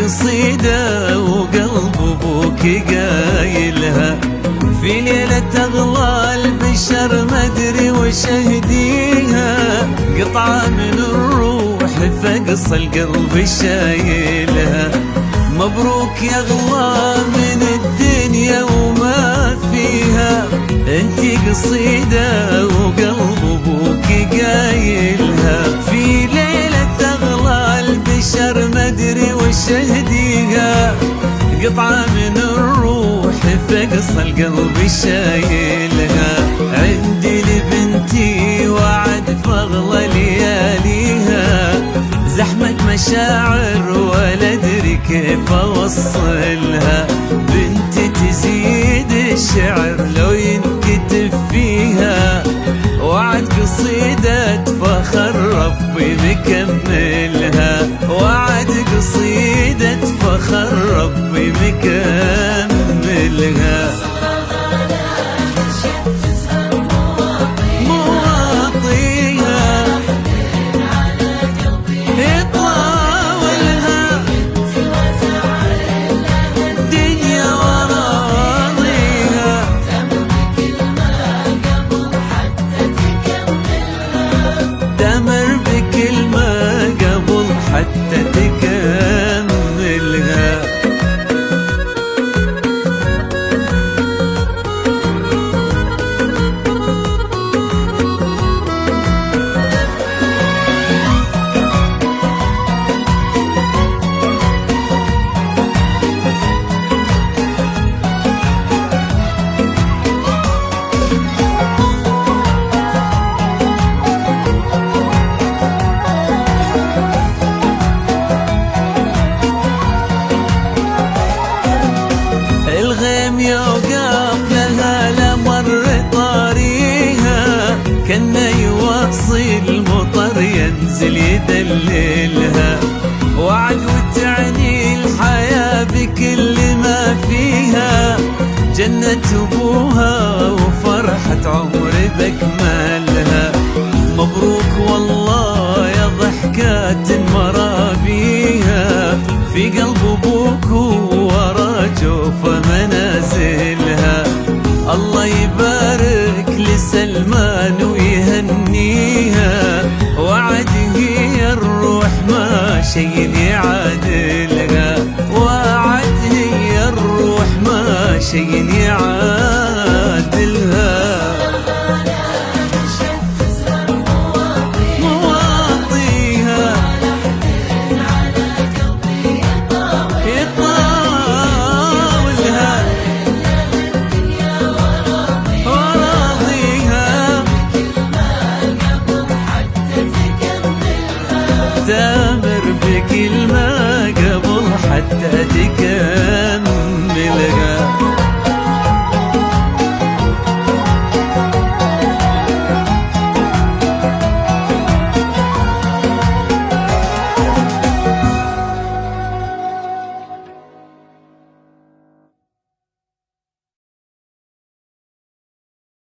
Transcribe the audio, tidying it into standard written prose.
قصيدة وقلب ابوك قايلها، في ليلة اغلى البشر ما ادري وش اهديها، قطعة من الروح فقص القلب شايلها. مبروك يا اغلى من الدنيا وما فيها، انتي قصيدة وقلب ابوك قايلها، في ليلة اغلى البشر ما ادري وش اهديها، قطعة من الروح فقص القلب شايلها. عندي لبنتي وعد فاغلى لياليها، زحمة مشاعر ولا ادري كيف اوصلها، بنتي تزيد الشعر لو ينكتب فيها، وعد قصيدة فخر ربي مكملها، وعد قصيدة فخر ربي مكملها. حتى تكملها. يوقف لها لمر طاريها، كنا يواصل مطر ينزل يدللها، وعد وتعني الحياة بكل ما فيها، جنة ابوها وفرحة عمر بكملها. مبروك والله يا ضحكات مرابيها، في قلب ابوك ورا جوف منازلها، الله يبارك لسلمان ويهنيها، وعد هي الروح ما شي